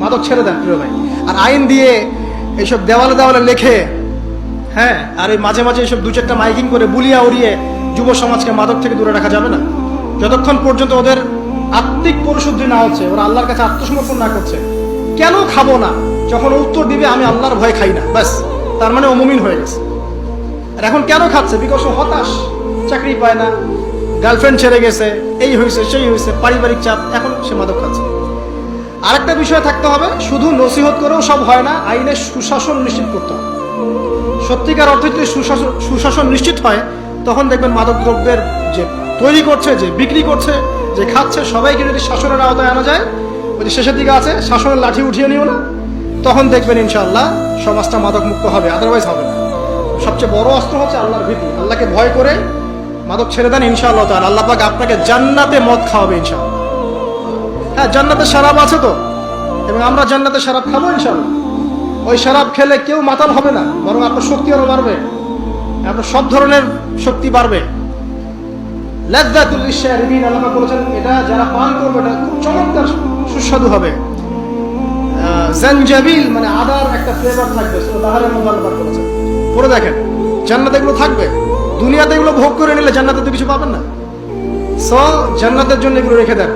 মাদক ছেড়ে দেন প্রিয় ভাই। আর আইন দিয়ে এইসব দেওয়ালে দেওয়ালে লেখে, হ্যাঁ, আর এই মাঝে মাঝে এইসব দু চারটা মাইকিং করে বুলিয়া উড়িয়ে যুব সমাজকে মাদক থেকে দূরে রাখা যাবে না। যতক্ষণ পর্যন্ত ওদের আত্মিক পরিশুদ্ধি না হচ্ছে, ওরা আল্লাহর কাছে আত্মসমর্পণ না করছে, কেন খাবো না, যখন উত্তর দিবে আমি আল্লাহর ভয় খাই না, ব্যাস, তার মানে ও মুমিন হয়ে গেছে। আর এখন কেন খাচ্ছে? বিকজ ও হতাশ, চাকরি পায় না, গার্লফ্রেন্ড ছেড়ে গেছে, এই হয়েছে সেই হয়েছে, পারিবারিক চাপ, এখন সে মাদক খাচ্ছে। আরেকটা বিষয় থাকতে হবে, শুধু নসিহত করেও সব হয় না, আইনের সুশাসন নিশ্চিত করতে হবে। সত্যিকার অর্থে যদি সুশাসন নিশ্চিত হয়, তখন দেখবেন মাদক দ্রব্যের যে তৈরি করছে, যে বিক্রি করছে, যে খাচ্ছে, সবাইকে যদি শাসনের আওতায় আনা যায়, ওই যে শেষের দিকে আছে শাসনের লাঠি উঠিয়ে নিও না, তখন দেখবেন ইনশাআল্লাহ সমাজটা মাদক মুক্ত হবে, আদারওয়াইজ হবে না। সবচেয়ে বড় অস্ত্র হচ্ছে আল্লাহর ভীতি। আল্লাহকে ভয় করে মাদক ছেড়ে দেন, ইনশাআল্লাহ তাআলা আল্লাহ পাক আপনাকে জান্নাতে মদ খাওয়াবে ইনশাআল্লাহ। হ্যাঁ, জান্নাতে শরাব আছে তো, এবং আমরা জান্নাতে শরাব খাবো ইনশাআল্লাহ। ওই শরাব খেলে কেউ মাতাল হবে না, বরং আপনার শক্তি আরো বাড়বে, আপনার সব ধরনের শক্তি বাড়বে। লাযযাতুল লিশশারিবিন, আল্লাহ পাক বলেছেন এটা যারা পান করবে এটা খুব চমৎকার সুস্বাদু হবে। জানজাবিল মানে আদার একটা ফ্লেভার থাকবে, তাহলে মধ্যে আল্লাহ পাক বলেছেন। পরে দেখেন জান্নাতে এগুলো থাকবে। দুনিয়াতে এগুলো ভোগ করে নিলে জান্নাতে তো কিছু পাবেন না। সো জান্নাতের জন্য এগুলো রেখে দেন।